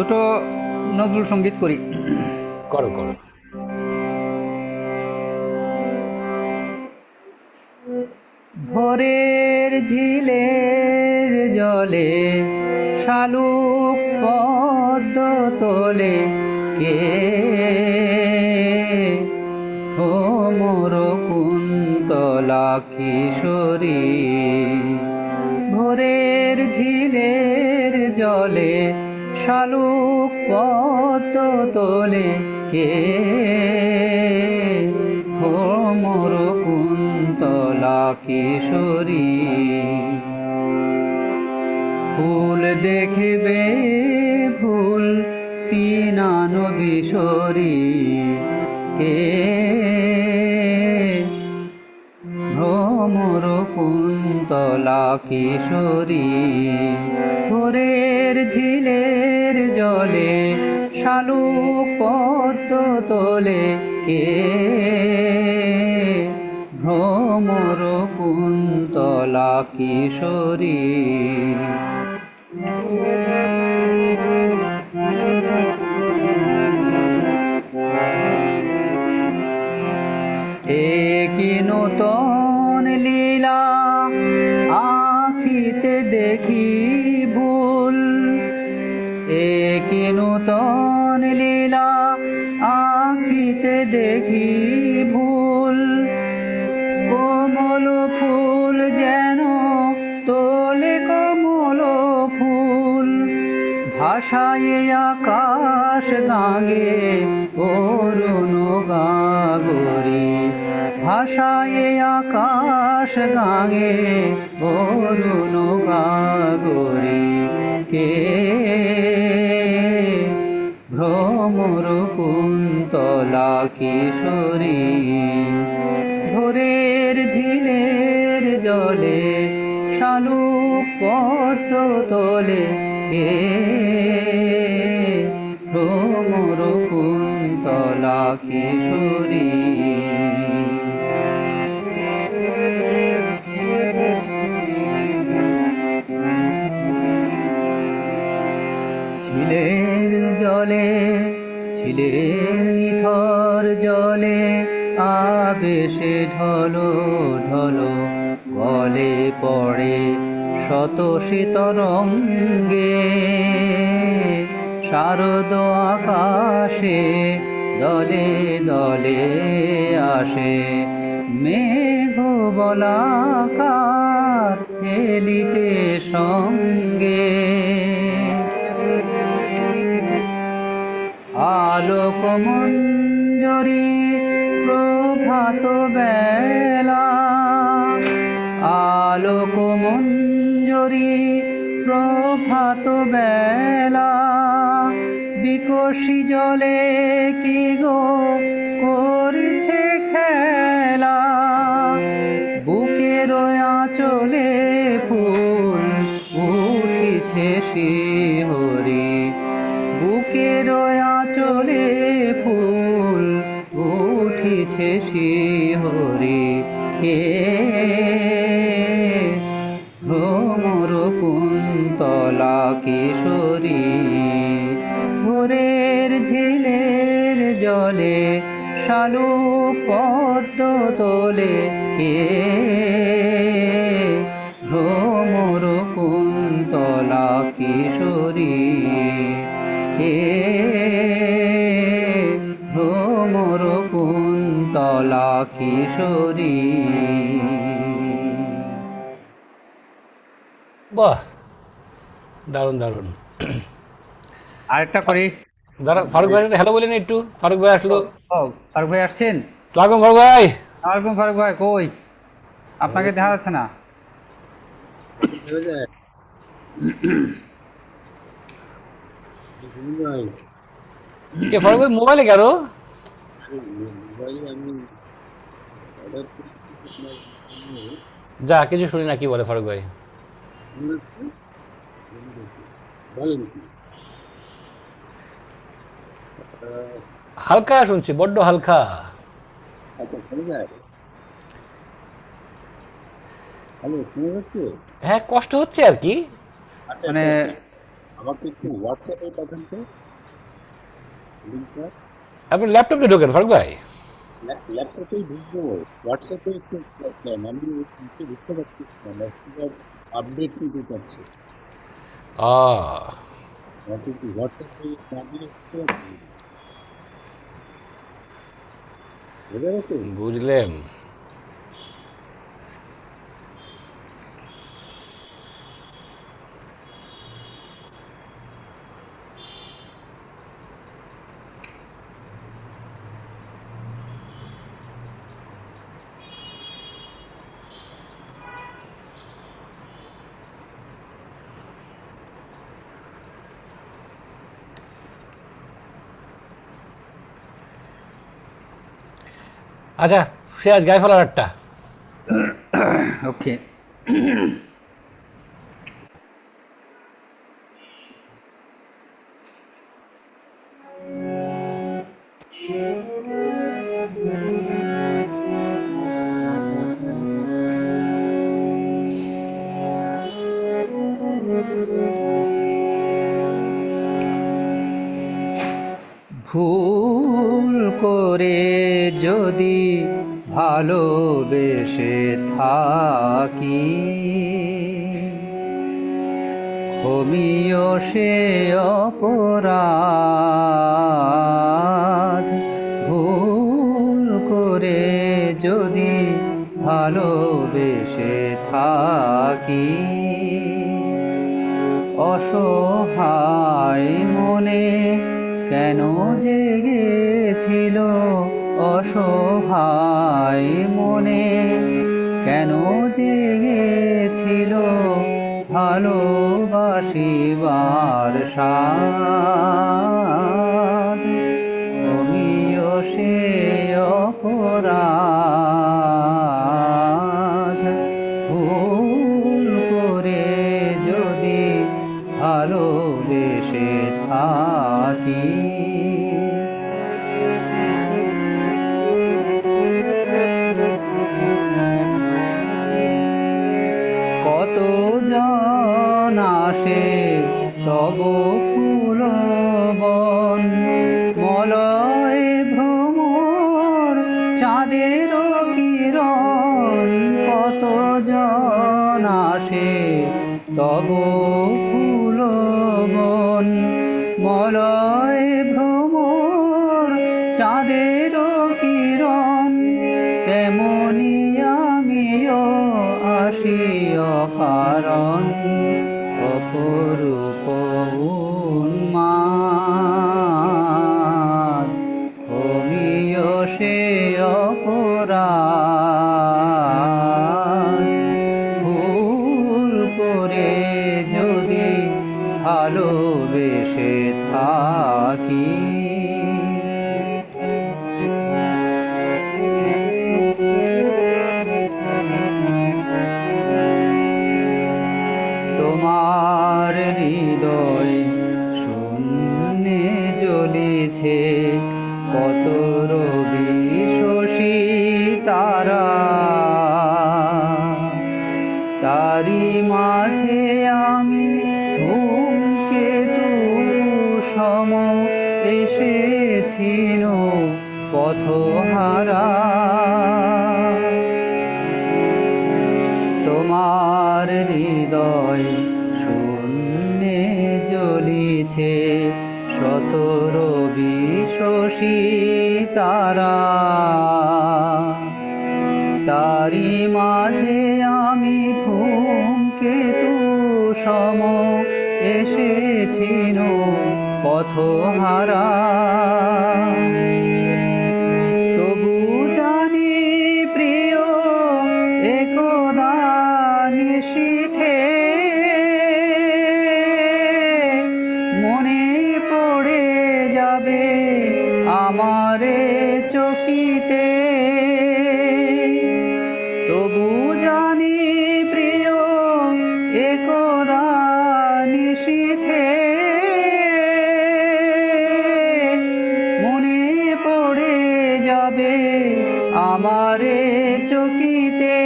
দুটো নজরুল সঙ্গীত করি। করো করো। ভোরের ঝিলের জলে শালুক পদ্ম তোলে কে, ও মোর কুন্তলা কিশোরী। ভোরের ঝিলের জলে শালুক পদ্ম তোলে কে, ও মোর কুন্তলা কিশোরী। ফুল দেখবে ফুল সিনান বিশরী কে, ভ্রমর কুন্তলা কিশোরী। ভোরের ঝিলের জলে শালুক পদ্ম তোলে কে, ভ্রমর কুন্তলা কিশোরী। কি নূতন লীলা আখিতে দেখি ভুল, কি নূতন লীলা আখিতে দেখি ভুল। কোমল ফুল যেন তোলে কোমল ফুল, ভাষায় আকাশ গাঙ্গে অরুণ গাগরি। ভাষায় আকাশ গাঙ্গে অরুণ গাগরি কে, ভ্রমর কুন্তলা কিশোরী। ভোরের ঝিলের জলে শালুক পদ্ম তোলে কে, ভ্রমর কুন্তলা কিশোরী। ঝিলের জলে ঝিলের নিথর জলে আবেশে ঢলো ঢলো গলে পড়ে শত শীতরঙ্গে। শারদ আকাশে দলে দলে আসে মেঘ বলাকার খেলিতে সঙ্গে। আলোক মঞ্জরি প্রভাত বেলা, আলোক মঞ্জরি প্রভাত বেলা। বিকশি জলে কি গো করিছে খেলা, বুকের আঁচলে ফুল উঠিছে শিহরি। বুকের আঁচলে ফুল উঠিছে শিহরি কে, ভ্রমর কুন্তলা কিশোরী। ভোরের ঝিলের জলে শালুক পদ্ম তোলে কে, ভ্রমর কুন্তলা কিশোরী কে, ভ্রমর কুন্তলা কিশোরী। বাহ, দারুণ দারুণ। আরেকটা করি। দাঁড়া, ফারুক ভাই হ্যালো বলেন একটু। ফারুক ভাই আসলো। ও, ফারুক ভাই আসছেন? সালাম ফারুক ভাই। ওয়ালাইকুম ফারুক ভাই, কই আপনাকে দেখা যাচ্ছে না? কে ফারুক ভাই মোবাইলে কেন? যা কিছু শুনি না, কি বলে ফারুক ভাই? হালকা শুনছি, বড্ড হালকা। হ্যাঁ, কষ্ট হচ্ছে আর কি। মানে আমাকে একটু হোয়াটসঅ্যাপে পাঠান তো লিঙ্কটা। আপনি ল্যাপটপে ঢোকেন ফারুক ভাই। ল্যাপটপেই ঢুকবো, হোয়াটসঅ্যাপে একটু দেন, আমি কিছু বুঝতে পারছি না, মেসেঞ্জার আপডেট নিতে চাচ্ছি। আহ আমাকে একটু হোয়াটসঅ্যাপে না দিয়ে বুঝতে পারছি না। বোঝা গেছে? বুঝলেন। আচ্ছা, সে আজ গায়ে ফেলার একটা। ওকে। ভুল করে যদি ভালোবেসে থাকি, ক্ষমিও সে অপরাধ। ভুল করে যদি ভালোবেসে থাকি, অসহায় মনে কেন জেগেছিল, অসহায় মনে কেন জেগেছিল ভালোবাসিবার স্বাদ। তুমিও সে অপরাধ। ভুল করে যদি ভালোবেসে থাকি, কত জন আসে তব ফুলবন, মলয় ভ্রমর চাঁদের কিরণ। কত জন আসে তব ফুলবন, মলয় ভ্রমর চাঁদের কিরণ। তেমনি আমিও আসি অকারণ, অপরূপ উন্মাদ। তুমিও সে অপরাধ। ভুল করে যদি ভালোবেসে থাকি, তোমার হৃদয় শূন্যে জ্বলেছে কত রবি শশী তারা। তারি মাঝে আমি ধূমকেতু সম এসেছিল পথহারা। তোমার হৃদয় শূন্যে জ্বলিছে শত রবি শশী তারা। তারি মাঝে আমি ধূমকেতু সম এসেছিল পথহারা। তবু জানি প্রিয় একদা নিশীথে মনে পড়ে যাবে আমারে চকিতে। তবু জানি প্রিয় একদা নিশীথে মনে পড়ে যাবে আমারে চকিতে।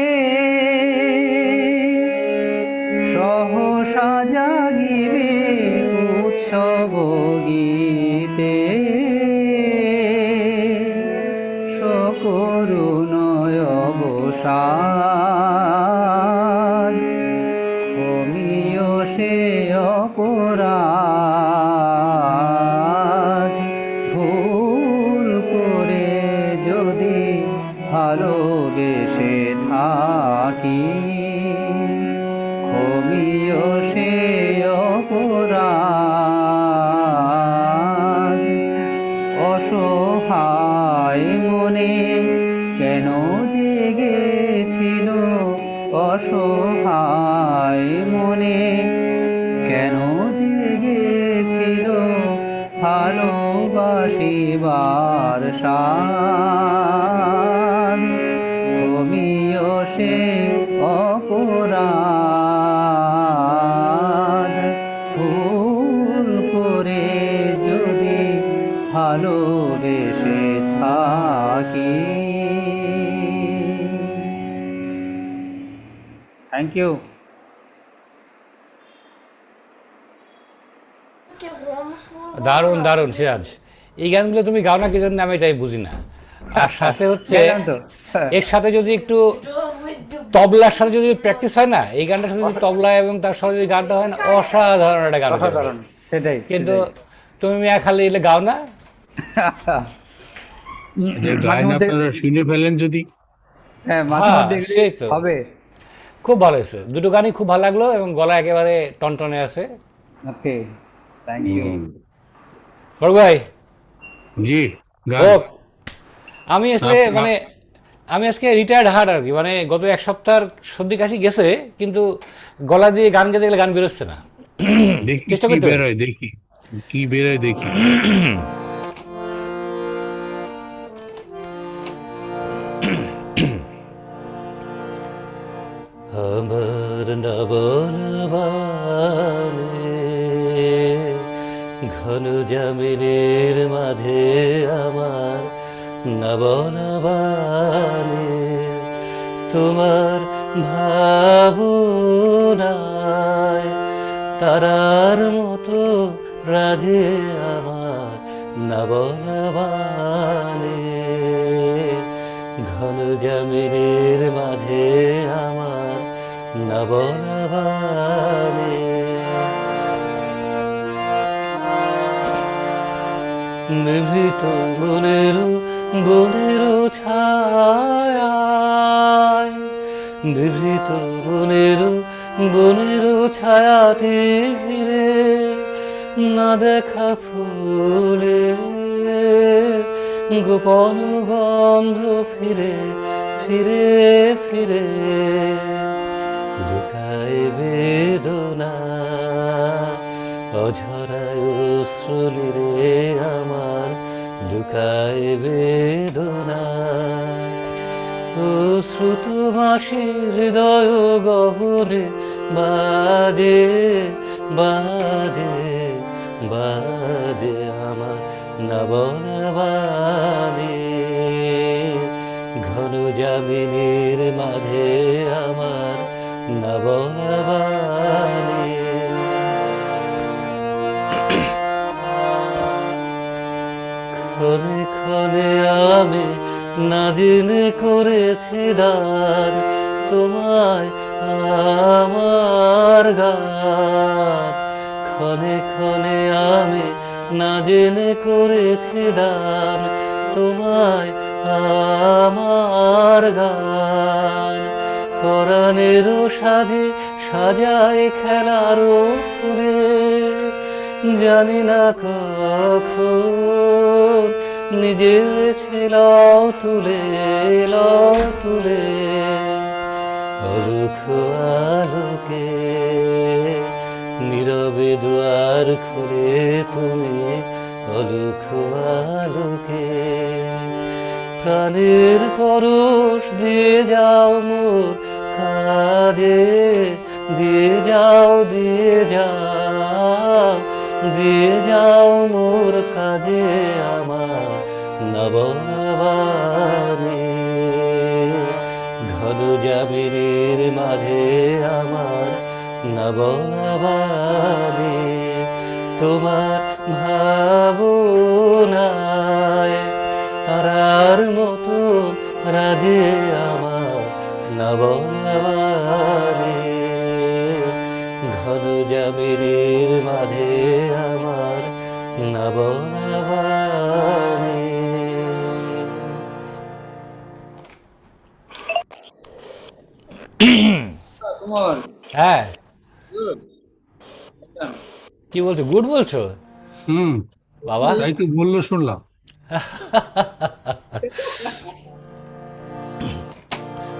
সহসা জাগিবে অবসাদ, ক্ষমিও সে অপরাধ, ভুল করে যদি ভালোবেসে থাকি, ক্ষমিও সে অপরাধ। অসহায় মনে কেন জেগেছিল, অসহায় মনে কেন জেগেছিল ভালোবাসিবার সাধ, ক্ষমিও সে অপরাধ, ভুল করে যদি ভালোবেসে থাকি। Thank you. দারুণ দারুণ সিরাজ, এই গানগুলো তুমি গাও না কি জন্য আমি এটাই বুঝি না। আর সাথে হচ্ছে গেলাম তো। এর সাথে যদি একটু তবলার সাথে যদি প্র্যাকটিস হয় না, এই গানটার সাথে যদি তবলা এবং তার সাথে যদি গানটা হয় না, অসাধারণ একটা গান হতে পারে। অসাধারণ, সেটাই। কিন্তু তুমি মিয়া খালি এলে গাও না। মাঝে মধ্যে, আপনারা শুনে ফেলেন যদি। হ্যাঁ মাঝে হ্যাঁ, মধ্যে সেই তো। হবে। খুব ভালো হয়েছে, দুটো গানই খুব ভালো লাগলো এবং গলা একেবারে টনটনে আছে। ওকে, থ্যাংক ইউ। ফারুক ভাই, জি হোক। আমি আসলে মানে আমি আজকে রিটায়ার্ড হার্ট আর কি, মানে গত এক সপ্তাহের সর্দি কাশি গেছে, কিন্তু গলা দিয়ে গান গাইতে গেলে গান বেরোচ্ছে না। দেখি চেষ্টা কি করতে হবে। বেরোয়, দেখি কি বেরোয়, দেখি। আমার না বলবানে ঘন জামিনের মাঝে, আমার না বলবানে তোমার ভাবনায় তারার মতো রাজে, আমার না বলবানে ঘন জামিনের মাঝে, আমার না বলবানে নিভৃত বনের ছায়ায়, নিভৃত বনের ছায়াতে ঘিরে না দেখা ফুলে গোপন গন্ধ ফিরে ফিরে ফিরে লুকায় বেদনা, অঝরায় অশ্রু নিরে আমার লুকায় বেদনা। শ্রুত বাঁশি হৃদয় গহনে বাজে বাজে বাজে, আমার না বলবানে ঘন জামিনের মাঝে, আমার না বলবানে ক্ষণে ক্ষণে আমি না জেনে করেছি দান তোমায় আমার গান, ক্ষণে ক্ষণে আমি না জেনে করেছি দান তোমায় আমার গান। পরাণের সাজে সাজায় খেলারও ফুলে, জানি না কখন নিজের ছেলাও তুলে লাও তুলে, অলুখ আলোকে নীরবে দুয়ার খুলে তুমি, অলুখ আলোকে প্রাণের পরশ দিয়ে যাও মোর কাজে, দিয়ে যাও দিয়ে যাও দিয়ে যাও মোর কাজে, আমার না বলবানে ঘন জামিনের মাঝে, আমার না বলবানে তোমার ভাবনায় তারার মতো রাজে। নবনবানে ঘন জামিরের মাঝে আমার নবনবানে। সুমন, হ্যাঁ, good. কি বলছো, গুড বলছো হুম, বাবা? তাই তো বললো শুনলাম।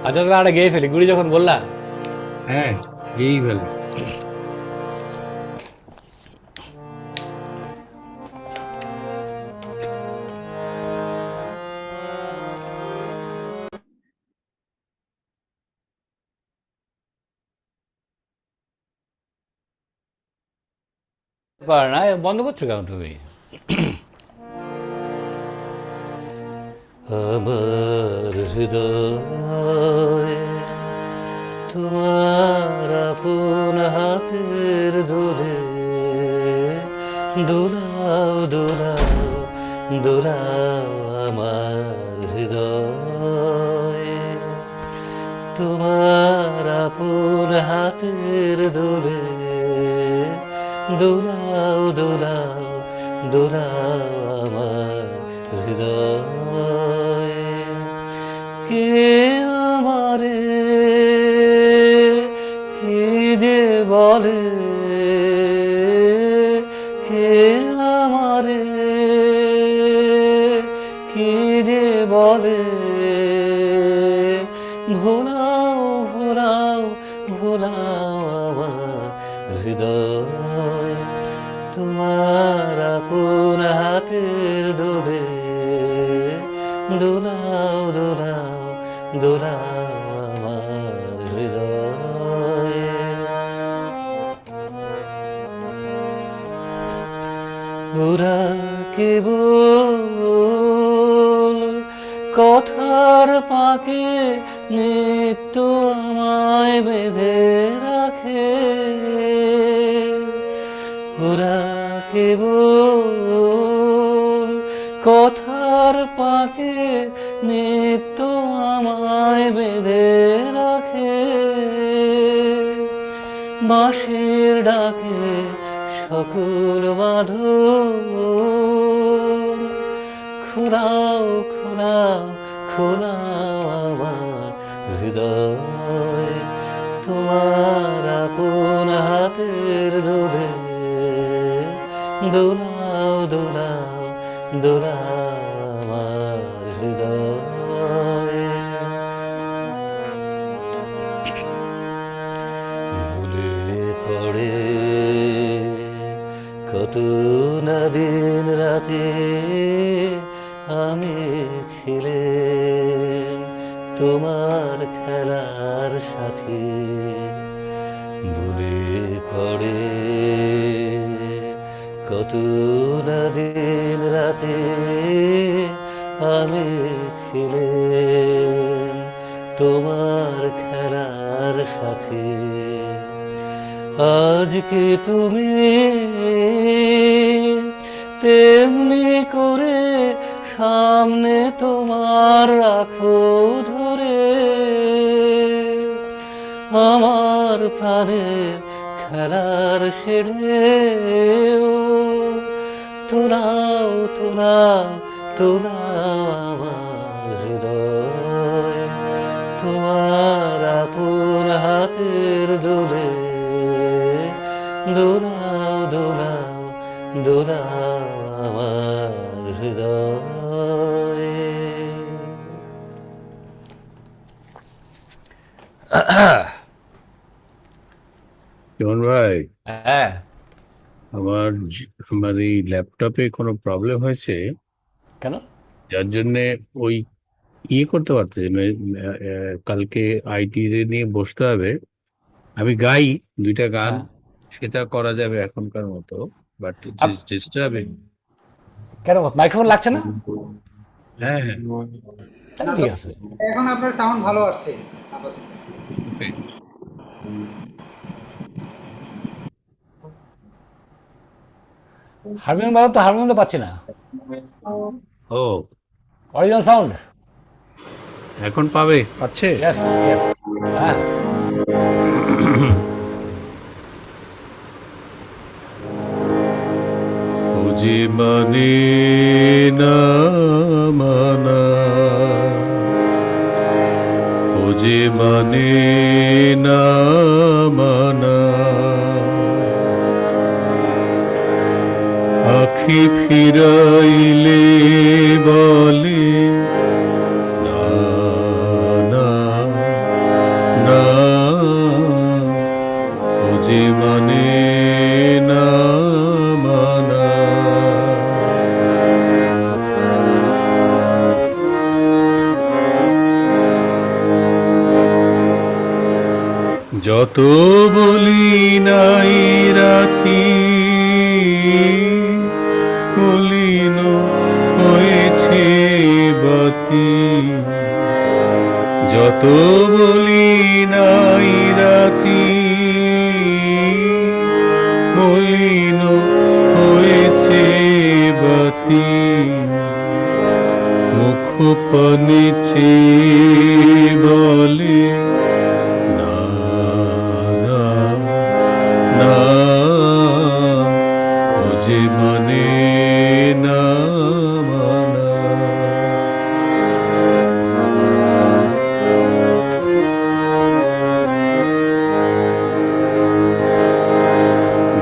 আচ্ছা তাহলে একটা গেয়ে ফেলি, গুড়ি যখন বললা। হ্যাঁ, এই বেলা কর না, বন্ধ করছো কেন তুমি? আমার হৃদয় তোমার আপন হাতের দোলে দোলাও দোলাও দোলাও আমার হৃদয় তোমার আপন হাতের দোলে দোলাও দোলাও দোলাও আমার হৃদয়। কে আমারে কি যে বলে, কে আমারে কি যে বলে, ভোলাও ভোলাও ভোলাও আমার হৃদয় তোমার আপন হাতের দোলে দোলাও দোলাও দোলাও আমার হৃদয়। ওরা কেবল কথার পাকে নিত্য আমায় বেঁধে রাখে, ওরা কেবল কথার পাকে নিত্য আমায় বেঁধে রাখে, বাঁশির ডাকে সকল বাঁধন খোলাও খোলাও খোলাও আমার হৃদয় তোমার আপন হাতের দোলে দোলাও দোলাও দোলাও আমার হৃদয়। ভুলে পড়ে কত না দিন রাতে আমি ছিলেন তোমার খেলার সাথী, ভুলে পড়ে কত না দিন রাতে আমি ছিলেন তোমার খেলার সাথী। আজকে তুমি তেমনি করে সামনে তোমার রাখো ধরে, আমার প্রাণে খেলার ছেড়ে তোলাও তোলাও তোলাও আমার হৃদয় তোমার আপন হাতের দোলে দোলাও দোলাও দোলাও আমার হৃদয়। সুমন ভাই, হ্যাঁ, আমার এই ল্যাপটপে কোনো প্রবলেম হয়েছে, কেন? যার জন্যে ওই করতে পারতেছি না। কালকে আইটি নিয়ে বসতে হবে। আমি গাই দুইটা গান, হ্যাঁ, সেটা করা যাবে এখনকার মতো, বাট আপ- ডিস্টার্বিং। কেন মাইক্রোফোন লাগছে না? হ্যাঁ হ্যাঁ, তাহলে ঠিক আছে। এখন আপনার সাউন্ড ভালো আসছে আপাতত। okay. হারমোনিয়াম বাজাও তো, হারমোনিয়াম তো পাচ্ছি না, ও অরিজিনাল সাউন্ড। এখন পাচ্ছে? Yes yes. হ্যাঁ ও যে মানে না মানা, ও যে মানে না মানা, আখি ফিরাইলে বলে না না না, ও যে মানে না মানা। যত বলি নাই রাতি, মলিন হয়েছে বাতি, যত বলি নাই রাতি, মলিন হয়েছে বাতি, মুখ পানে চেয়ে বলে না না না, ও যে মানে না মানা।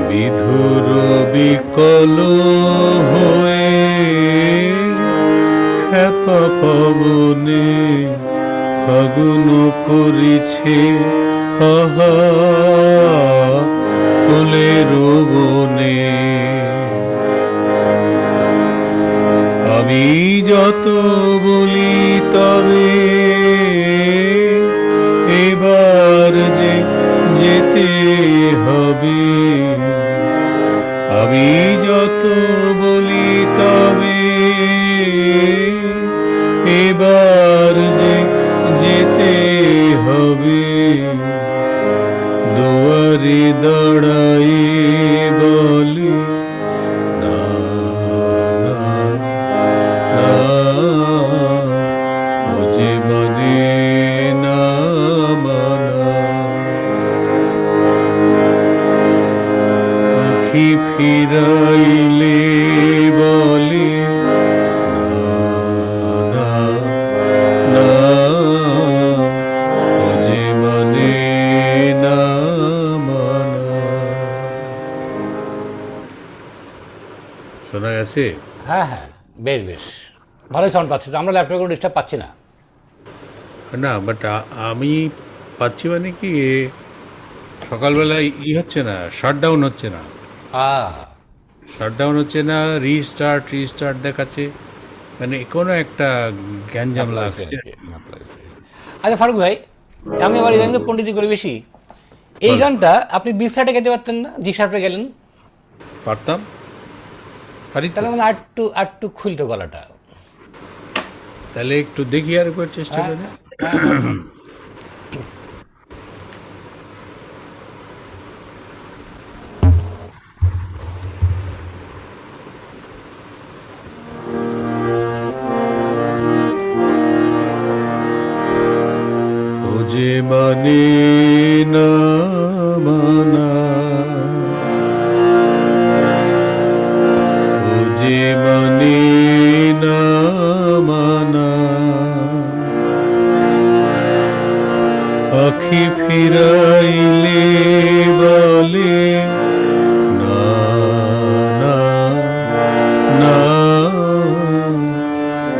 বিধুর বিকল হয়ে খেপা পবনে ফাগুন করেছে হাহা ফুলের বনে। আমি যত বলি তবে এবার যে যেতে হবে, আমি যত বলি তবে এবার যে যেতে হবে, দুয়ারে দাঁড়াই বলে না না না, ও যে মানে না মানা। আখি ফিরাইলে বলে না না না, ও যে মানে না মানা। শোনা গেছে? হ্যাঁ হ্যাঁ, বেশ বেশ ভালোই সাউন্ড পাচ্ছি তো, আমরা ল্যাপটপে কোনো ডিস্টার্ব পাচ্ছি না। না বাট আমি পাচ্ছি মানে কি, সকালবেলা হচ্ছে না, শাটডাউন হচ্ছে না, শাটডাউন হচ্ছে না, রিস্টার্ট দেখাচ্ছে, মানে কোনো একটা গ্যাঞ্জাম লাগছে। আচ্ছা ফারুক ভাই, আমি আবার ইদানিং পণ্ডিতি করে বেশি, এই গানটা আপনি বি ফ্ল্যাটে গাইতে পারতেন না? জি শার্পে গেলেন, পারতাম, পারি তো। তাহলে মানে আটটু খুলতো গলাটা। তাহলে একটু দেখি আর একবার চেষ্টা করে। ও যে মানে না মানা, ও যে মানে না মানা, আখি ফিরাইলে বলে না না না,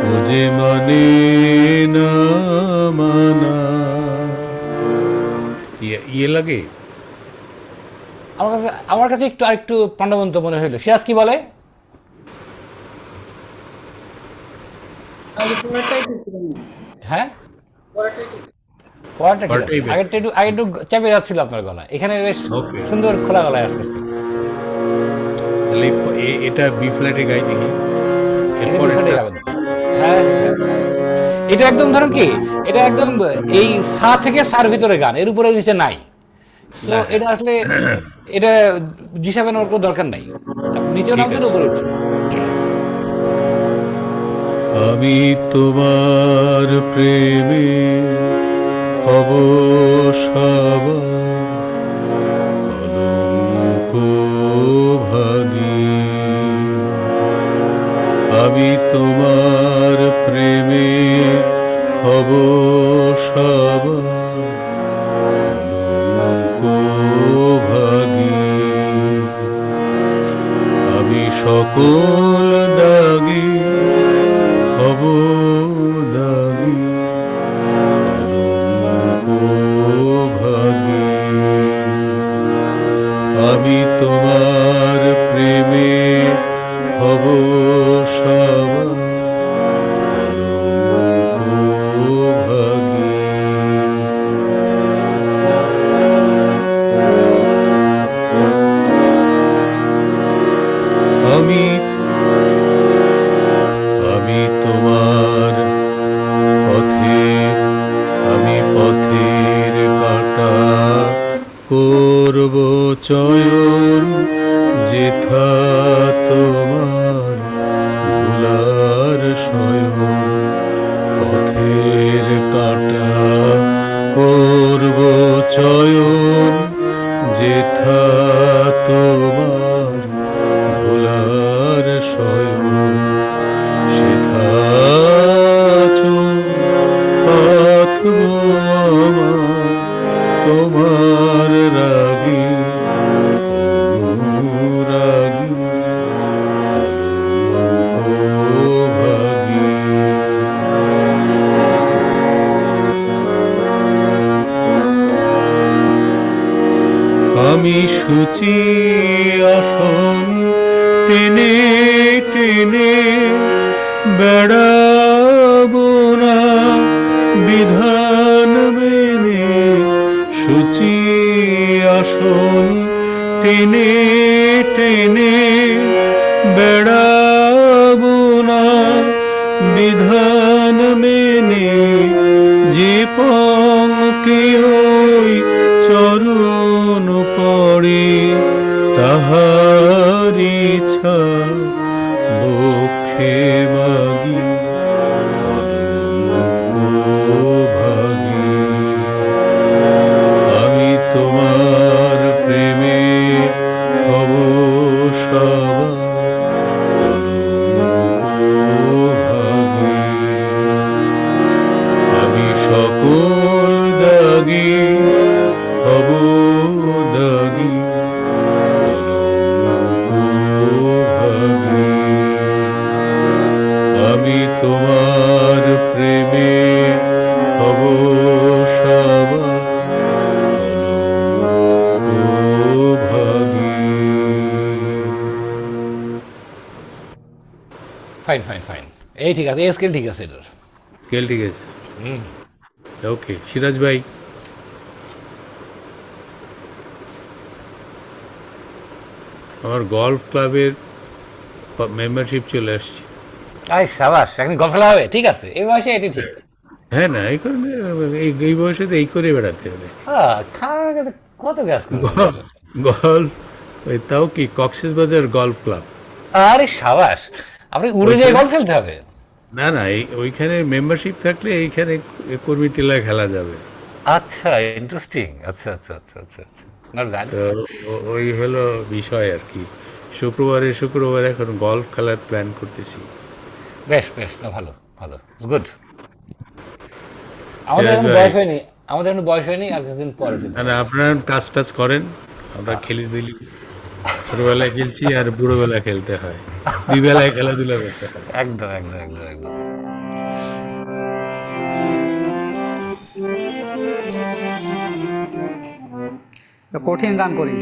ও যে মানে না মানা। ইয়ে লাগে আমার কাছে একটু আরেকটু প্রাণবন্ত মনে হইলো। সিরাজ কি বলে? হ্যাঁ পড়াটা ঠিক আছে, আগে একটু চেপে যাচ্ছিল আপনার গলা, এখানে বেশ সুন্দর খোলা গলায় আসতেছে। তাহলে এটা বি ফ্ল্যাটে গাই দেখি, এরপর হ্যাঁ এটা একদম ধরেন কি, এটা একদম এই সা থেকে সার ভিতরে গান, এর উপরে নিচে নাই। সো এটা আসলে এটা হিসাবে নেওয়ার কোনো দরকার নাই, নিচেও নামছেন উপরে উঠছেন। আমি তোমার প্রেমে হব সকল দাগে হব দাগী কলঙ্ক ভাগে। আমি তোমার প্রেমে হব সবার কলঙ্ক ভাগে। আমি আমি তোমার পথে, আমি পথের কাঁটা করব চয়ন, যেথা তোমার ধুলার শয়ন। পথের কাঁটা করব চয়ন, যেথা তোমার ধুলার শয়ন। সেথা আছো পাথব আমার তোমার রাগী অনুরাগী কলঙ্ক ভাগী। আমি সূচি আসন টেনে টেনে বেড়াবো না বিধান মেনে। সূচি আসন টেনে টেনে বেড়াবো না বিধান মেনে। যে পঙ্কে ওই চরণ পড়ে, তাহার ইচ্ছা বক্ষে মাগি কলঙ্ক ভাগী। আমি তোমার প্রেমে হব সবার কলঙ্ক ভাগী। আমি সকল দাগী হব দাগী কলঙ্ক ভাগী। আমি তোমার প্রেমে হব সবার কলঙ্ক ভাগী। ফাইন ফাইন ফাইন, এই ঠিক আছে, এই স্কেল ঠিক আছে এটার। স্কেল ঠিক আছে। ওকে সিরাজ ভাই, আমার গলফ ক্লাবের মেম্বারশিপ চলে আসছে। আই সাবাস, এখন গল্প খেলা হবে, ঠিক আছে, এই বয়সে এটি ঠিক। হ্যাঁ না, এখন এই বয়সে তো এই করে বেড়াতে হবে। কত গাছ গলফ, ওই তাও কি কক্সবাজার গলফ ক্লাব। আরে সাবাস, আপনি উড়ে যেয়ে গল্প খেলতে হবে। না না, ওইখানে মেম্বারশিপ থাকলে এইখানে কর্মী টিলা খেলা যাবে। আচ্ছা, ইন্টারেস্টিং। আচ্ছা আচ্ছা আচ্ছা আচ্ছা আচ্ছা, নট ব্যাড। তো ওই হলো বিষয় আর কি। শুক্রবার এখন গলফ খেলার প্ল্যান করতেছি। বেশ বেশ, না ভালো ভালো, গুড। আমাদের এখন ভাই। বয়স হয়নি, আমাদের এখন বয়স হয়নি, আর কিছুদিন পরে না না, আপনারা কাজ টাজ করেন, আমরা খেলি দিলি। ছোটবেলায় খেলছি আর বুড়োবেলায় খেলতে হয়, দুই বেলায় খেলাধুলা করতে হয়। একদম একদম একদম একদম। তো কঠিন গান করি।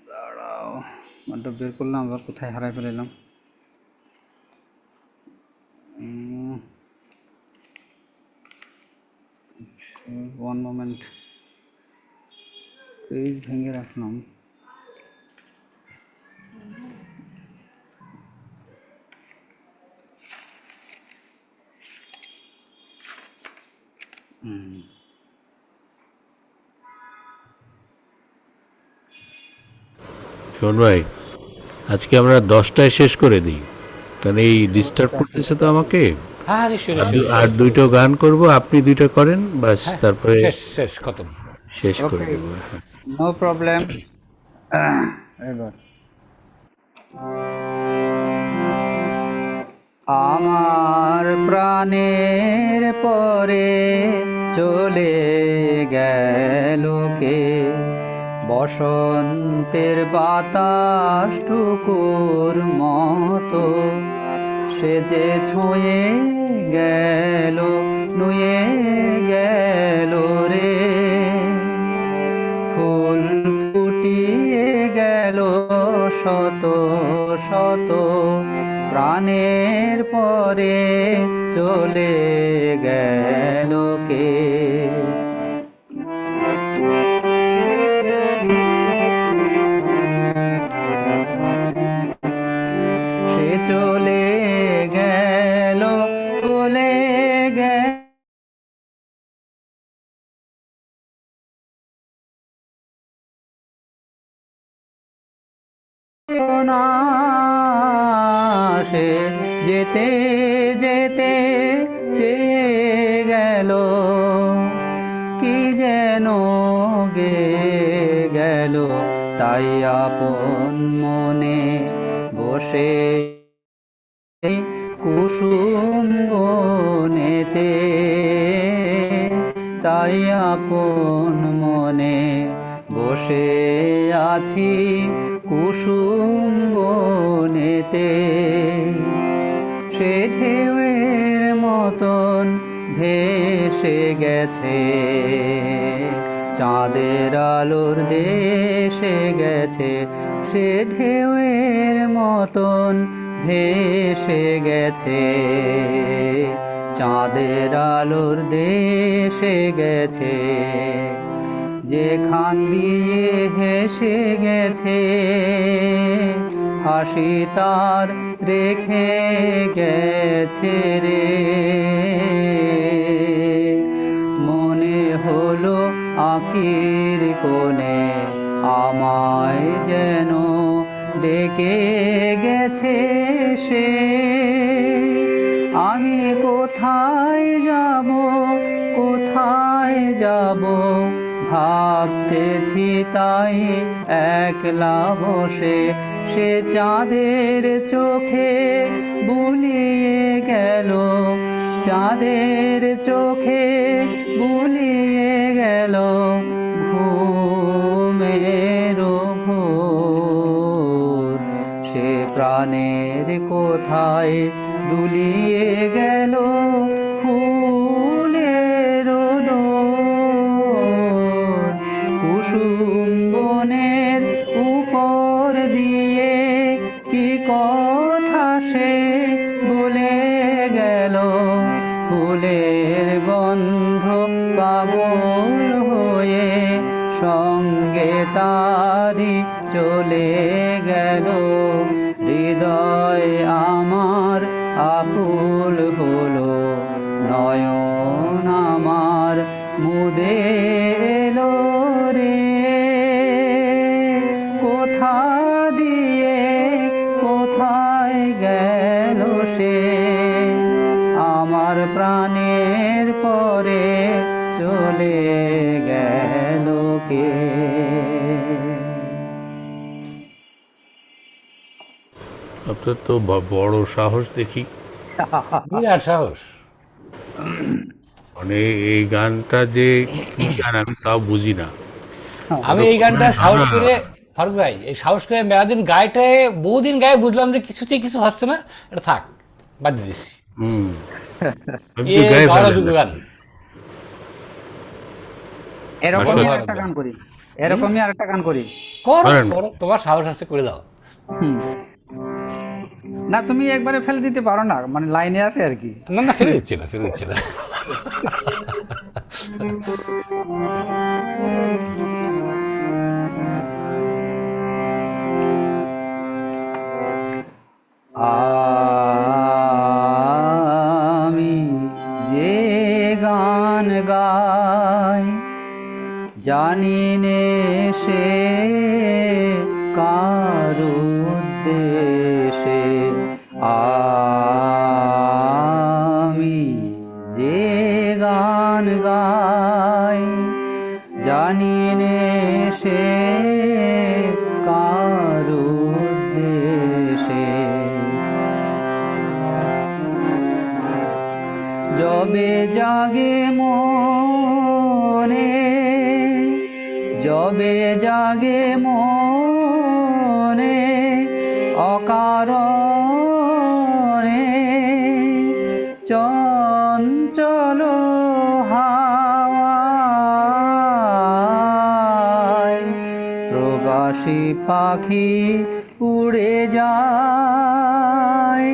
দাঁড়াও, গানটা বের করলাম, আবার কোথায় হারাই ফেলাম। ওয়ান মোমেন্ট, পেজ ভেঙে রাখলাম। শোন ভাই, আজকে আমরা 10টায় শেষ করে দিই, কারণ এই ডিস্টার্ব করতেছে তো আমাকে। হ্যাঁ নিশ্চয়ই আর দুইটো গান করব, আপনি দুইটা করেন, বাস তারপরে শেষ শেষ খতম। শেষ করে দেবো। No problem. এবার আমার প্রাণের পরে চলে গেল কে, বসন্তের বাতাস টুকুর মতো সে যে ছুঁয়ে গেল, নুয়ে গেল রে। ফুল ফুটিয়ে গেল শত শত, প্রাণের পরে চলে গেল কে। সে চলে গেল, চলে গেল না, সে যেতে যেতে চেয়ে গেল, কি যেন গে গেল। তাই আপন মনে বসে কুসুম বনেতে, তাই আপন মনে বসে আছি কুসুম বনেতে। সে ঢেউয়ের মতন ভেসে গেছে, চাঁদের আলোর দেশে গেছে। সে ঢেউয়ের মতন ভেসে গেছে, চাঁদের আলোর দেশে গেছে। যেখান দিয়ে হেসে গেছে, হাসি তার রেখে গেছে রে। মনে হলো আখির কোণে আমায় যেন ডেকে গেছে সে। আমি কোথায় যাব, কোথায় যাব, ভাবতেছি তাই একলা বসে। সে চাঁদের চোখে বুলিয়ে গেল, চাঁদের চোখে বুলিয়ে গেল ঘুমের ঘোর। সে প্রাণের কোথায় দুলিয়ে গেল ফুলের ডোর। কুসুম বনের উপর দিয়ে কি কথা সে বলে গেল, ফুলের গন্ধ পাগল হয়ে সঙ্গে তারি চলে গেল। হৃদয় আমার আকুল হলো, নয়ন আমার মুদে এলো রে। কোথা দিয়ে কোথায় গেল সে, আমার প্রাণের পরে চলে গেল কে। আপনার তো বড় সাহস দেখি, বিরাট সাহস। মানে এই গানটা যে কি গান আমি তাও বুঝি না। আমি এই গানটা সাহস করে, ফারুক ভাই, এই সাহস করে মেলাদিন গাইতে বহুদিন গায়ে বুঝলাম যে কিছুতেই কিছু হচ্ছে না, এটা থাক, বাদ দিয়ে দিছি। আমি এ তো গায়ে গাওয়ার ফেললাম। যোগ্য গান। এরকমই আসলে- আরেকটা গান করি, এরকমই আরেকটা গান করি। করো করেন। করো, তোমার সাহস আছে, করে দাও। হুম। না তুমি একবারে ফেলে দিতে পারো না, মানে লাইনে আছে আর কি। না না, ফেলে দিচ্ছি না, ফেলে দিচ্ছি না। আমি যে গান গাই, জানি নে সে কার উদ্দেশে। আমি যে গান গাই, জানি নে সে কার উদ্দেশে। যবে জাগে মনে কবে জাগে মনে অকারণে চঞ্চল হাওয়ায় প্রবাসী পাখি উড়ে যায়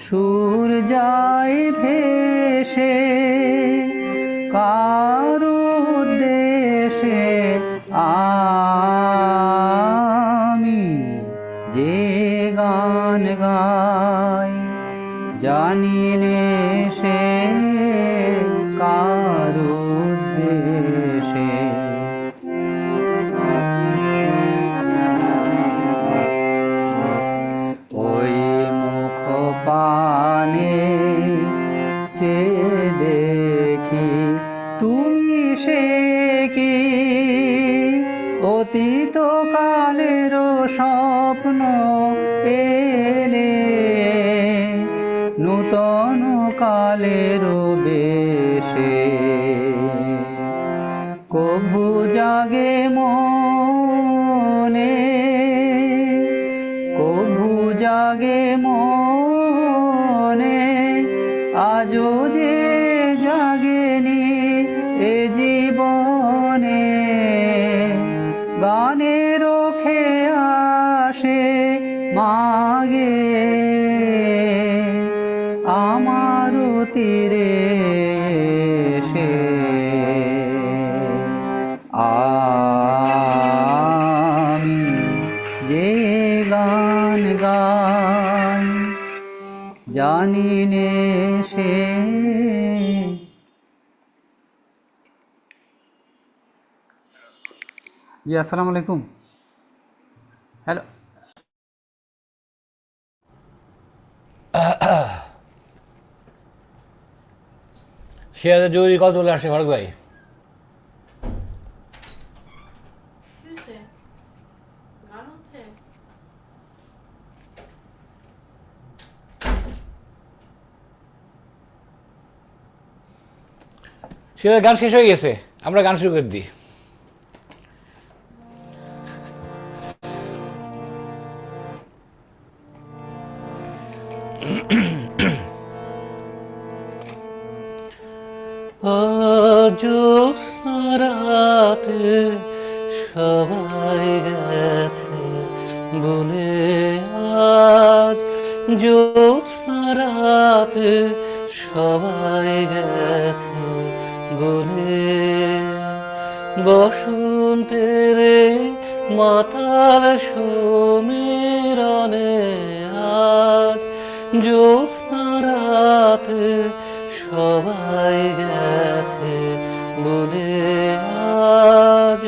সুর যায় ভেসে কার উদ্দেশে আমি যে গান গাই জানি নে সে কার উদ্দেশে। ওই মুখ পানে চেয়ে দেখি তুমি সে কি অতীত কালের স্বপ্ন এলে নূতন কালের বেশে কভু জাগে মনে কভু জাগে মনে আজও যে জাগেনি এ জীবনে গানের খেয়ে আসে মাগে আমার তীরে এসে আমি যে গান গাই জানি নে সে। জি আসসালামু আলাইকুম। হ্যালো সে জরুরি কল চলে আসে ফারুক ভাই। গান হচ্ছে সে গান শেষ হয়ে গেছে, আমরা গান শুরু করে দিই। রাতে সবাই গেছে বলে আজ জ্যোৎস্না রাতে সবাই গেছে বলে বসন্তের মাতাল সমীরণে আজ জ্যোৎস্না রাতে সবাই গেছে বলে আজ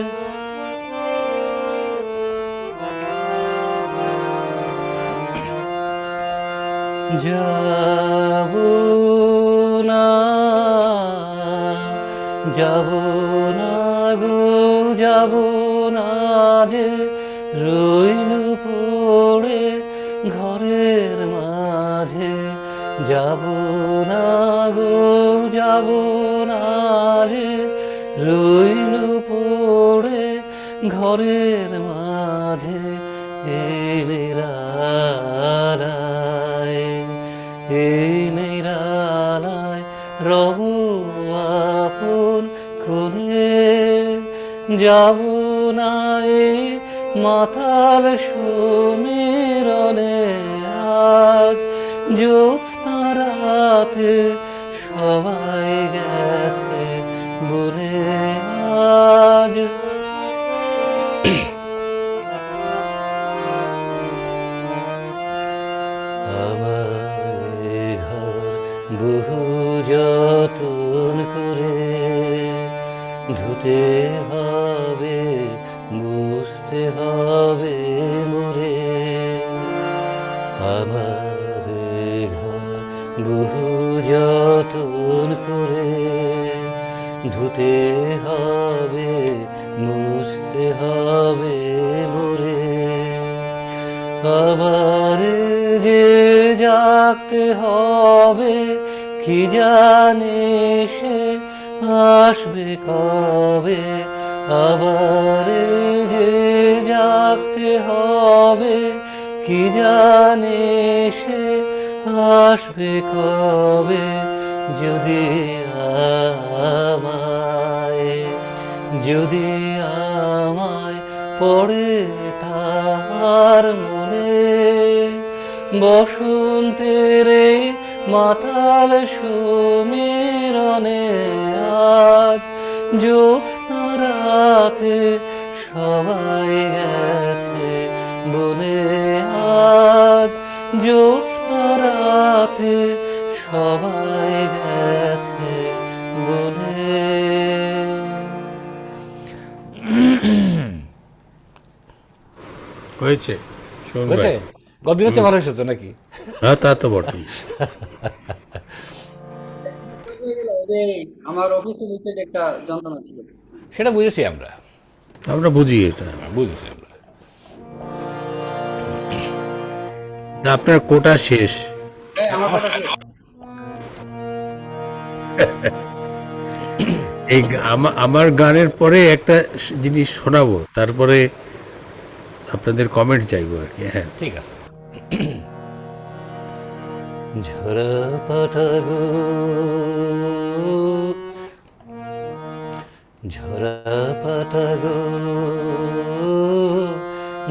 যাব না যাব না গো যাব না যে রইনু পড়ে ঘরের মাঝে যাব না গো যাব না যে রইনু পড়ে ঘরের মাঝে এই নিরালায় রব আপন করে যাব না এই মাতাল সমীরণে আজ জ্যোৎস্না রাতে সবাই গেছে বলে আজ আমার ঘর বহু যতন করে ধুতে হবে মুছতে হবে মোরে আমার ঘর বহু যতন করে ধুতে হবে মুছতে হবে মোরে আবার যে জাগতে হবে কি জানে সে আসবে কবে আবার এই যে জাগতে হবে, কি জানে সে আসবে কবে, যদি আমায় যদি আমায় পড়ে তাহার মনে, বসন্তের এই মাতাল সমীরণে আজ জ্যোৎস্না রাতে সবাই গেছে বনে, আজ জ্যোৎস্না রাতে সবাই গেছে বনে। হয়েছে শোন বুঝছে? ভাই। গদ্দিন হচ্ছে ভালো হয়েছে তো নাকি? হ্যাঁ, তা তো বটেই। আমার অফিসে রিলেটেড একটা যন্ত্রণা ছিল। সেটা বুঝেছি আমরা, আমরা বুঝি এটা। বুঝেছি আমরা। না, আপনার কোটা শেষ। হ্যাঁ, আমার কথা কি? এই আমার গানের পরে একটা জিনিস শোনাবো, তারপরে আপনাদের কমেন্ট চাইবো আর কি। হ্যাঁ, ঠিক আছে। ঝরা পাতা গো, ঝরা পাতা গো,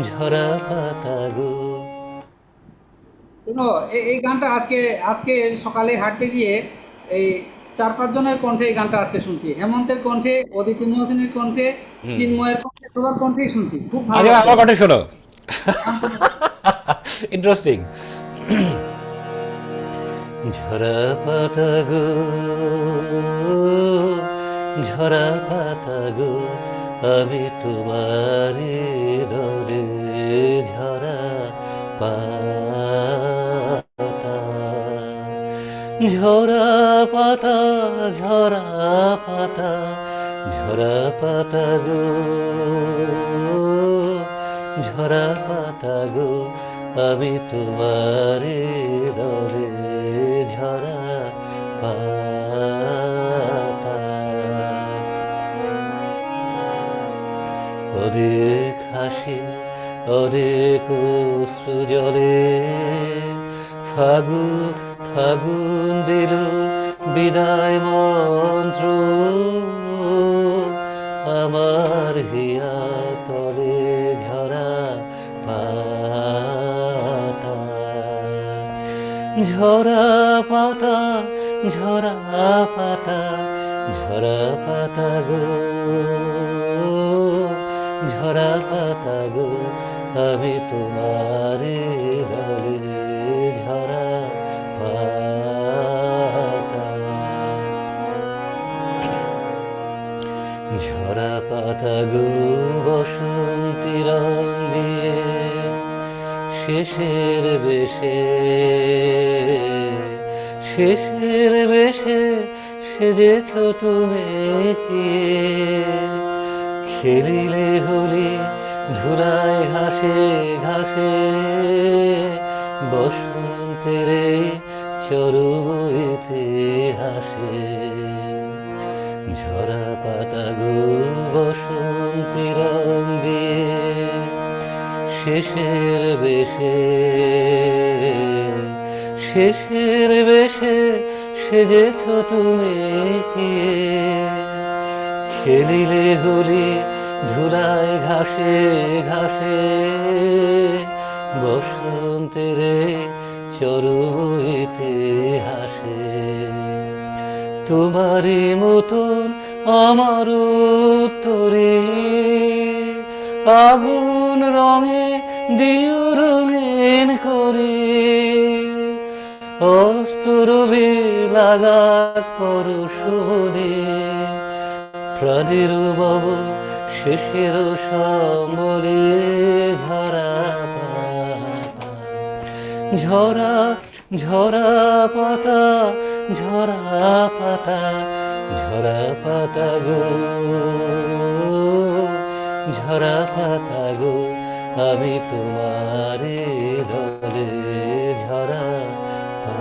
ঝরা পাতা গো। শোনো, এই গানটা আজকে আজকে সকালে হাঁটতে গিয়ে এই 4-5 জনের কণ্ঠে এই গানটা আজকে শুনছি। হেমন্তের কণ্ঠে, অদিতি মোহসিনের কণ্ঠে, চিন্ময়ের কণ্ঠে, সবার কণ্ঠেই শুনছি। খুব ভালো আচ্ছা, লাগছে। আমার কথা শোনো, ইন্টারেস্টিং। ঝরা পাতা গো, ঝরা পাতা গো, আমি তোমারি ধরে ঝরা পাতা, ঝরা পাতা, ঝরা পাতা, ঝরা পাতা গো, ঝরা পাতা গো, আমি তোমারি ধরে ঝরা পাতা। অনেক হাসি, অনেক অশ্রু জলে, ফাগুন ফাগুন দিল বিদায় মন্ত্র, আমার হিয়া তলে ঝরা পাতা, ঝরা পাতা, ঝরা পাতা, ঝরা পাতা গো, ঝরা পাতা গো, আমি তোমারে দলে ঝরা পাতা, ঝরা পাতা গো, বসন্তী রং দিয়ে শেষের বেশে, শেষের বেশে সেজেছ তুমি কি, খেলিলে হোলি ধুলায় ঘাসে ঘাসে, বসন্তের চরম ইতিহাসে, ঝরা পাতা গো, বসন্তী রং দিয়ে শেষের বেশে, শেষের বেশে সেজেছ তুমি কি, খেলিলে হোলি ধুলায় ঘাসে ঘাসে, বসন্তের চরম ইতিহাসে, তোমারই মতন আমার উত্তরে আগুন রঙে দিও রঙিন করে, অস্তরবে লাগাক পরশনে, প্রাণের বাব শেষের সম্বলে, ঝরা পাতা, ঝরা ঝরা পাতা, ঝরা পাতা, ঝরা পাতা গো, ঝরা পাতা গো, আমি তোমারে ধরে ঝরা পাতা।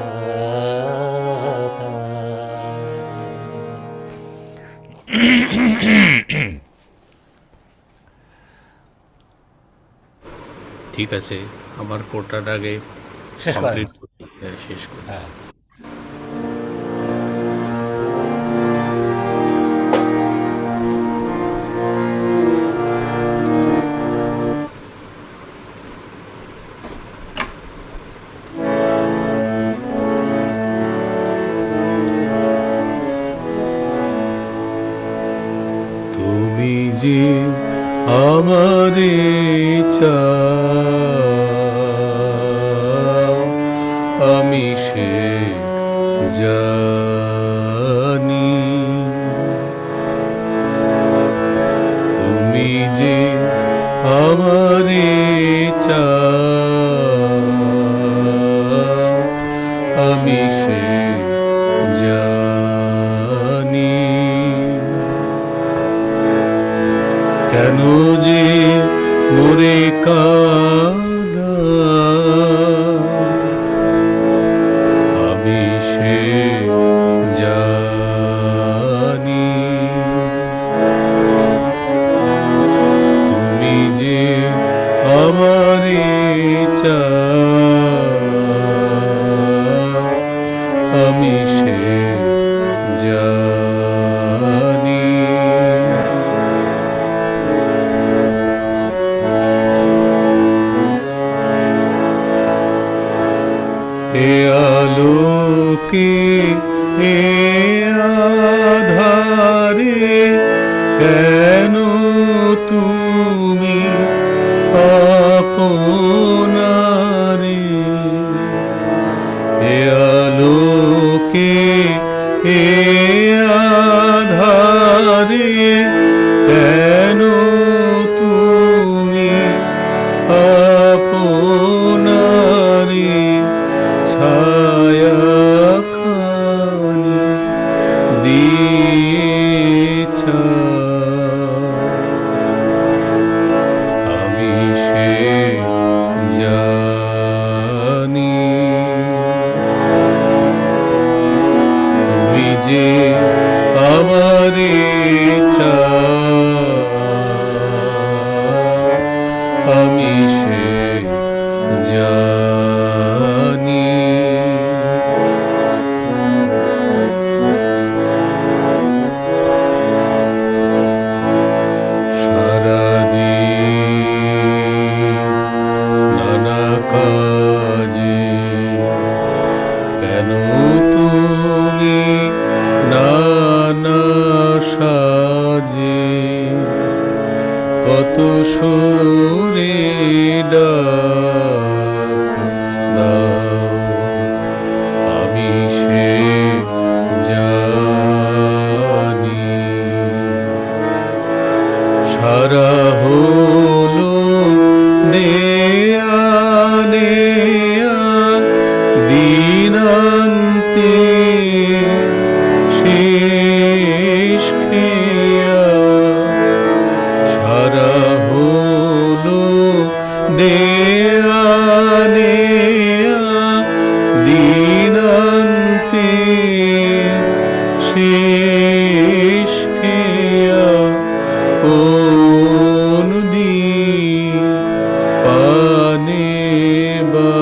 ঠিক আছে, আমার কোটাটা আগে শেষ করেন। কমপ্লিট করি, শেষ করি। হ্যাঁ। তুমি যে আমারে চাও, আমি সে জানি। তুমি যে আমারে চাও, আমি সে জানি। কেন যে মোরে কাঁদাও, আমি সে জানি। তুমি যে আমারে চাও, আমি সে জানি। এ আলোকে এ আধারে কেন তুমি আপনারে, এ আলোকে এ আধারে কেন তুমি আপনারে ছায়াখানি দিয়েছ। আমি সে জানি। তুমি যে আমারে চাও, আমি সে জানি। সারাদিন নানা কাজে কেন তুমি নানা সাজে কত সুরে ডাক দাও, আমি সে জানি। সারা হলো দেয়া নেয়া দিনান্তে শেষ খেয়া, সারা হলো দেয়া নেয়া দিনান্তে শেষ খেয়া, কোন দিন পানে বা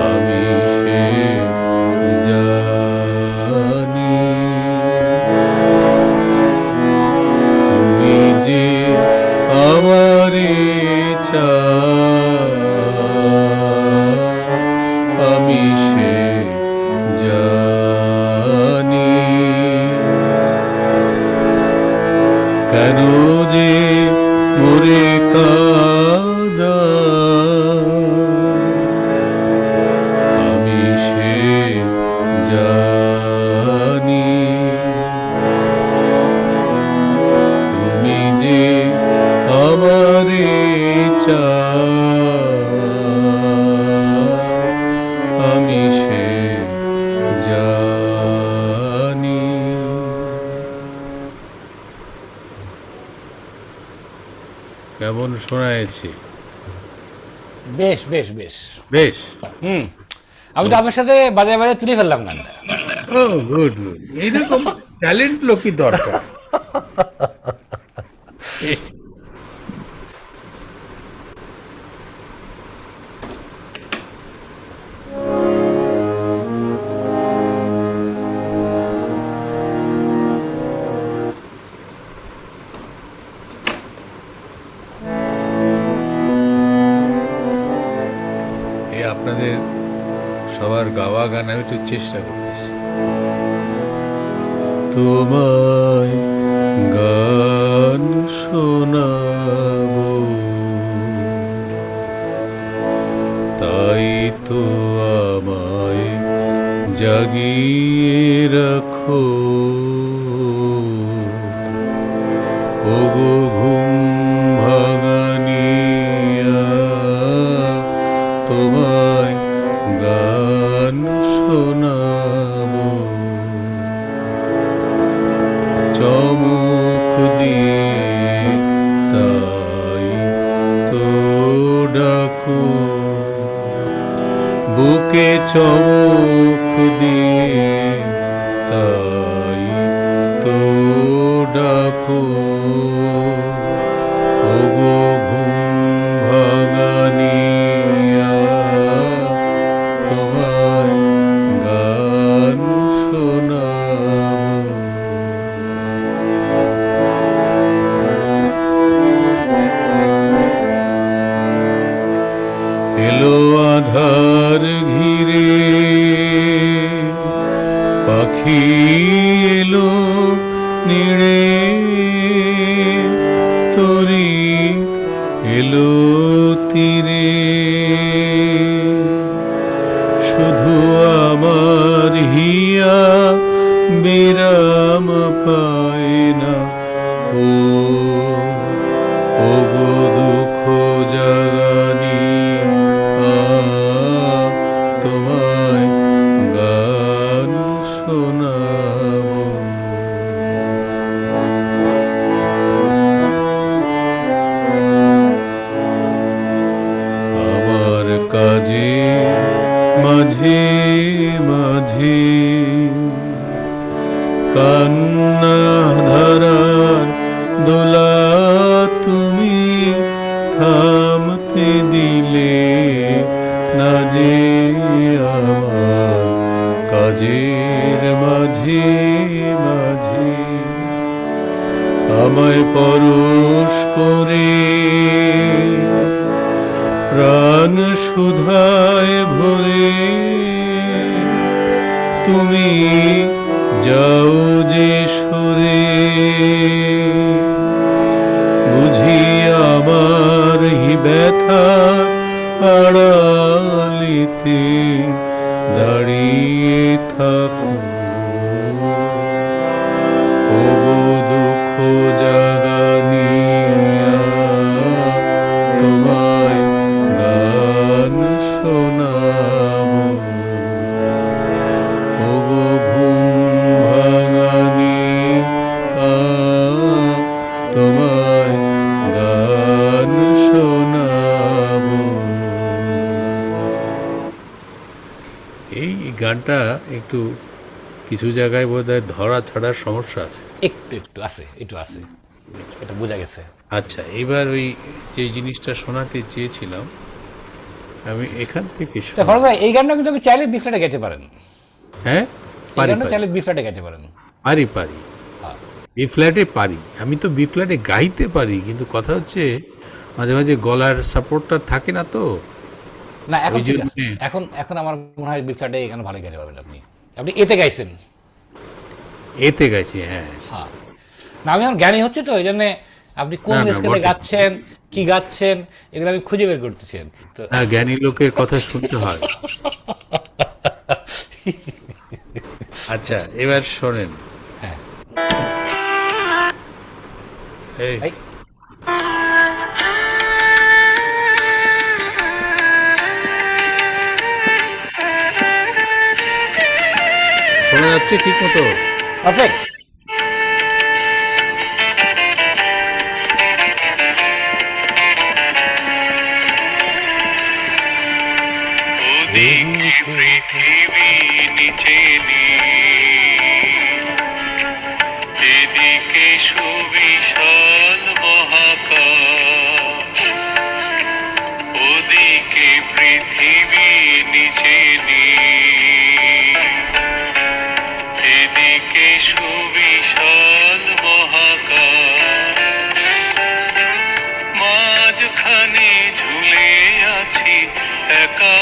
আমি সে জানি। তুমি যে আমারে চাও, আমি সে জানি। কেন যে মোরে কাঁদাও, আমি সে জানি। তুমি যে আমারে চাও, আমি সে জানি। কেমন শোনায়েছে? বেশ বেশ বেশ। বেশ। আমি তো আপনার সাথে বাজারে বাজারে তুলে ফেললাম গানটা। ও গুড গুড, এইরকম ট্যালেন্ট লোকই দরকার। আপনাদের সবার গাওয়া গান আমি একটু চেষ্টা করতেছি। তোমায় গান শোনাবো, তাই তো আমায় জাগিয়ে রাখো, ওগো ঘুম ভাঙানিয়া, তোমায় গান শোনাবো, চমক দিয়ে তাই তো ডাকো, বুকে চমক দিয়ে তাই তো ডাকো, ওগো ঘুম ভাঙানিয়া, তোমায় গান শোনাবো। এলো আধার ঘিরে, পাখি এলো নিড়ে, তরি এলো তীরে, শুধু আমার হিয়া বিরাম পায় না কো, ওগো দুঃখ জাগানি, তোমায় গান শোনাবো। আমার কাজে মাঝে মাঝে কান্না ধারার দোলা তুমি থামতে দিলে না যে, আমার কাজের মাঝে মাঝে আমায় পরশ করে প্রাণ সুধায় ভরে, তুমি যাও যে সরে, বুঝি আমার হি ব্যথা আড়ালিতে দাঁড়িয়ে থাকো, ওগো দুঃখ জাগানিয়া, তোমায় গান শোনাবো, ওগো ঘুম ভাঙানিয়া, তোমায় গান শোনাবো। এই গানটা একটু কিছু জায়গায় বোধহয় ধরা ছাড়ার সমস্যা আছে। একটু একটু আছে, একটু আছে, এটা বোঝা গেছে। আচ্ছা, এবার ওই যে জিনিসটা শোনাতে চেয়েছিলাম আমি এখান থেকে তা ফরজ ভাই, এই গানটা কিন্তু আপনি চাইলে বি ফ্ল্যাটে গাইতে পারেন। হ্যাঁ, এই পারি গানটা পারি চাইলে বি ফ্ল্যাটে গাইতে পারেন। পারি পারি হ্যাঁ। বি ফ্ল্যাটে পারি, আমি তো বি ফ্ল্যাটে গাইতে পারি, কিন্তু কথা হচ্ছে মাঝে মাঝে গলার সাপোর্টটা থাকে না তো। না এখন ওই ঠিক আছে, জন্যে- এখন এখন আমার মনে হয় বি ফ্ল্যাটে এখানে ভালো গাইতে পারবেন আপনি। আপনি এতে গাইছেন। এতে গাইছি, হ্যাঁ। হ্যাঁ, না আমি এখন জ্ঞানী হচ্ছে তো, এই জন্যে আপনি কোন না, না, স্কেলে বটে। গাচ্ছেন, কি গাচ্ছেন, এগুলো আমি খুঁজে বের করতেছি আর কি। তো হ্যাঁ, জ্ঞানী লোকের কথা শুনতে হয়। আচ্ছা, এবার শোনেন। হ্যাঁ, এই এই শোনা যাচ্ছে ঠিক মতো? পারফেক্ট। ওদিকে পৃথিবী নিচে এদিকে সুবিশাল মহাকাশ, ওদিকে পৃথিবী নিচে এদিকে সুবিশাল মহাকাশ, মাঝখানে ঝুলে আছি একা।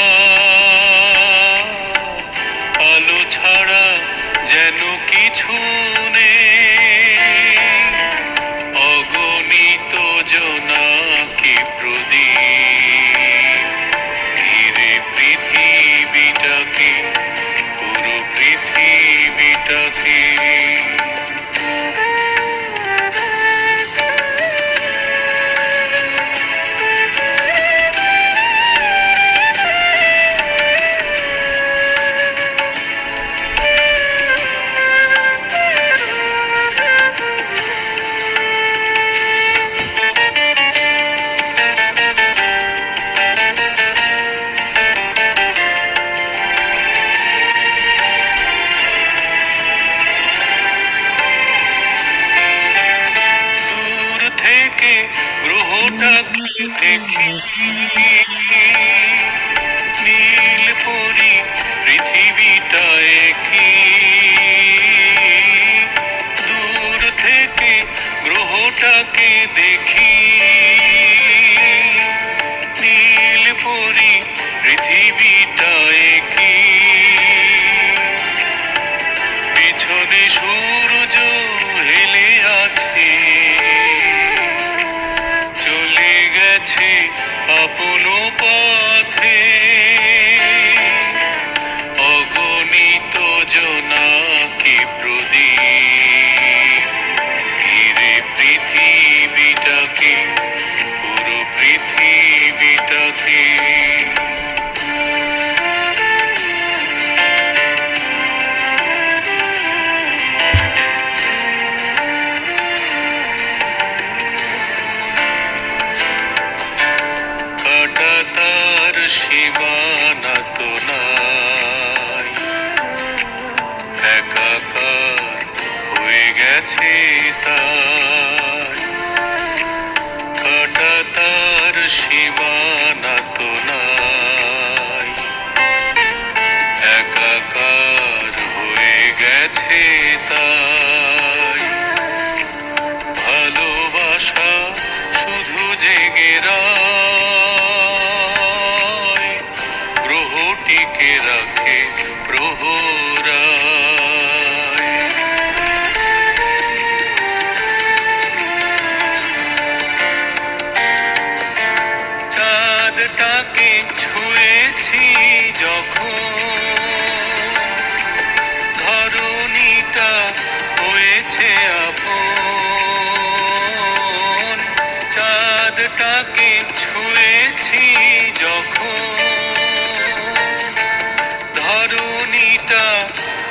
কোটিকে রাখে প্রহরায়। চাঁদটাকে ছুঁয়েছি যখন, ধরণীটা হয়েছে আপন। চাঁদটাকে ছুঁয়েছি যখন, ধরণীটা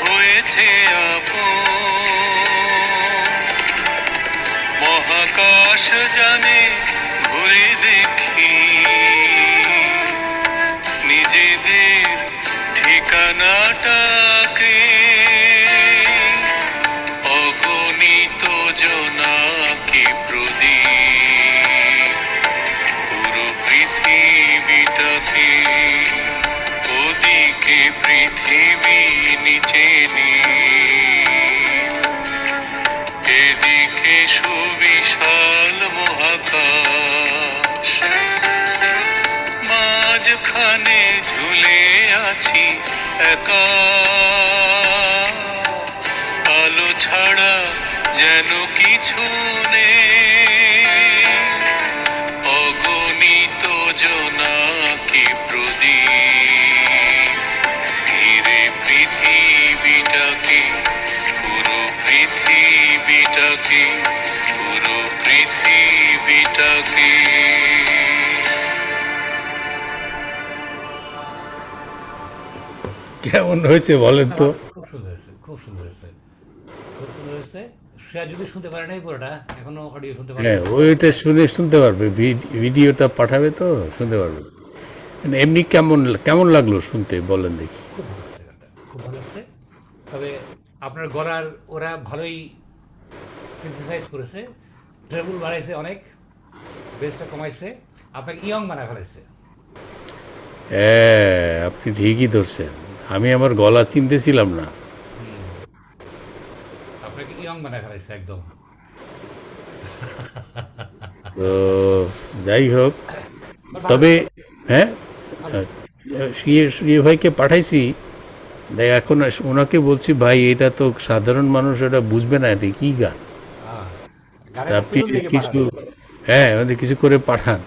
হয়েছে আপন। মহাকাশ জানে ঘুরে দেখি নিজেদের ঠিকানাটাকে। অগণিত জোনাকি প্রদীপ পুরো পৃথিবীটাকে। ওদিকে পৃথিবী নিচে নীল, এদিকে সুবিশাল মহাকাশ। মাঝখানে ঝুলে আছি একা, আলো ছাড়া যেন কিছু নেই। অগণিত জোনাকি প্রদীপ ঘিরে পৃথিবীটাকে, পুরো পৃথিবীটাকে, পুরো পৃথিবীটাকে। কেমন হয়েছে বলেন তো? খুব সুন্দর হয়েছে, খুব সুন্দর হয়েছে, খুব সুন্দর হয়েছে। শ্রেয়া যদি শুনতে পারে নাই পুরোটা, এখনো অডিও শুনতে পারে হ্যাঁ, না। ওইটা শুনতে পারবে, ভিডিওটা পাঠাবে তো শুনতে পারবে। মানে এমনি কেমন কেমন লাগলো শুনতে বলেন দেখি। খুব ভালো লাগছে গানটা, খুব ভালো লাগছে। তবে আপনার গলার ওরা ভালোই সিনথেসাইজ করেছে, ট্রেবল বাড়াইছে অনেক, বেসটা কমাইছে, আপনাকে ইয়ং বানা ফেলাইছে। হ্যাঁ, আপনি ঠিকই ধরছেন, আমি আমার গলা চিনতেছিলাম না। আপনাকে ইয়ং বানা ফেলাইছে একদম। তো যাই হোক, তবে হ্যাঁ, শুয়ে ভাইকে পাঠাইছি। দেখ এখন ওনাকে বলছি, ভাই এটা তো সাধারণ মানুষ ওটা বুঝবে না, এটা কি গান। তা আপনি কিছু, হ্যাঁ আমাদের কিছু করে পাঠান।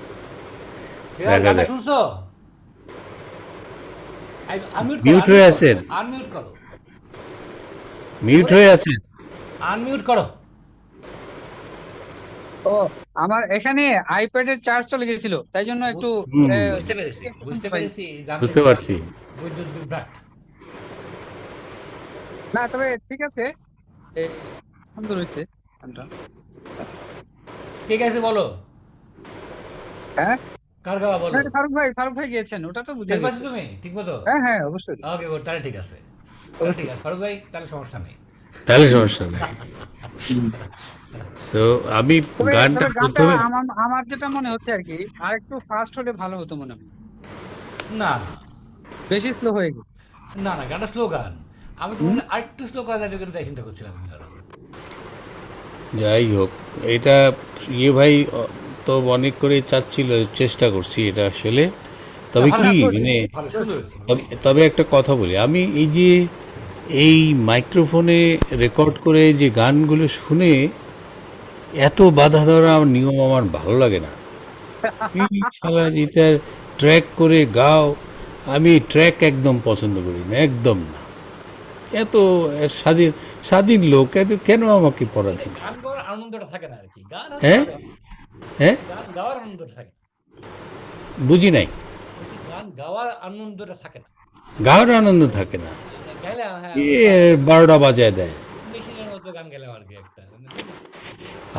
দেখা গানটা যাক। শুনছো? মিউট হয়ে আছেন, আনমিউট করো, মিউট হয়ে আছেন। আনমিউট করো। ও, আমার এখানে আইপ্যাডের চার্জ চলে গেছিল, তাই জন্য একটু হুম, বুঝতে পেরেছি, বুঝতে পেরেছি, জানতে বুঝতে পারছি। বৈদ্যুৎ বিভ্রাট। না, তবে ঠিক আছে, এই সুন্দর হয়েছে গানটা। ঠিক আছে, বলো হ্যাঁ, কার গাওয়া বলো। ওটা ফারুক ভাই গিয়েছেন, ওটা তো বুঝে ঠিক আছে গেছি। তুমি ঠিক মতো? হ্যাঁ হ্যাঁ, অবশ্যই। ওকে গুড, তাহলে ঠিক আছে, তাহলে ঠিক আছে ফারুক ভাই, তাহলে সমস্যা নেই। তাহলে সমস্যা নেই। তো আমি তবে গানটা গানটা প্রথমে, আমার যেটা মনে হচ্ছে আর কি, আর একটু ফাস্ট হলে ভালো হতো মনে হয়, না বেশি স্লো হয়ে গেছে। না না, গানটা স্লো গান। আমি তো মনে হয় আরেকটু স্লো করা যায় কিন্তু তাই চিন্তা করছিলাম আমি আরো। যাই হোক, এটা ভাই তো অনেক করে চাচ্ছিল, চেষ্টা করছি এটা আসলে। তবে ভালো, কি ভালো, মানে, ভালো সুন্দর হয়েছে। তবে একটা কথা বলি, আমি এই যে এই মাইক্রোফোনে রেকর্ড করে যে গানগুলো শুনে এত বাধা ধরা নিয়ম আমার ভালো লাগে না। এই শালা এটার ট্র্যাক করে গাও, আমি ট্র্যাক একদম পছন্দ করি না, একদম না। এত স্বাধীন স্বাধীন লোক, এত কেন আমাকে পরাধীন? গান গাওয়ার আনন্দটা থাকে না আর কি, গান হ্যাঁ হ্যাঁ, গান গাওয়ার আনন্দটা থাকে না। বুঝি নাই। বলছি, গান গাওয়ার আনন্দটা থাকে না, গাওয়ার আনন্দ থাকে না, গাইলে হ্যাঁ এ 12টা বাজায় দেয়। মেশিনের মতো গান গেলাম আর কি একটা।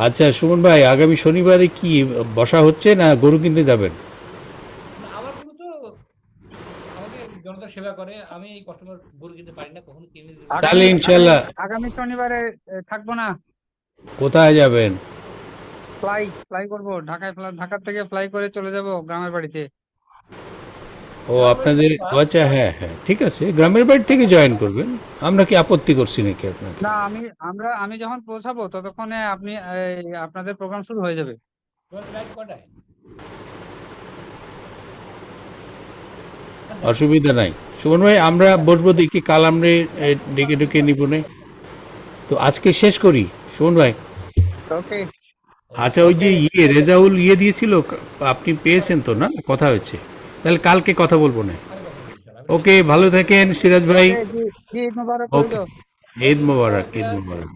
আচ্ছা সুমন ভাই, আগামী শনিবারে কি বসা হচ্ছে না গরু কিনতে যাবেন? না, আমার কোনো তো আমাকে জনতার সেবা করে, আমি এই কাস্টমার গরু কিনতে পারি না, কখনো কিনে দিতে পারি না। তাহলে ইনশাল্লাহ। আগামী শনিবারে থাকবো না, কোথায় যাবেন? ফ্লাই করবো ঢাকার থেকে ফ্লাই করে চলে যাব গ্রামের বাড়িতে। ও আপনাদের, আচ্ছা হ্যাঁ হ্যাঁ ঠিক আছে, গ্রামের বাড়ি থেকে জয়েন করবেন, আমরা কি আপত্তি করছি নাকি আপনাকে? না, আমি যখন পৌঁছাবো ততক্ষণে আপনাদের প্রোগ্রাম শুরু হয়ে যাবে। তোমার ফ্লাইট কটায়? অসুবিধা নাই। সুমন ভাই আমরা বসবো, দেখি কাল আমরা ডেকে ডেকে নিব নে। তো আজকে শেষ করি সুমন ভাই। ওকে। আচ্ছা, ওই যে রেজাউল দিয়েছিল, আপনি পেয়েছেন তো না? কথা হয়েছে, তাহলে কালকে কথা বলবো না। ওকে, ভালো থাকেন সিরাজ ভাই। ঈদ মোবারক ওকে, ঈদ মোবারক, ঈদ মোবারক।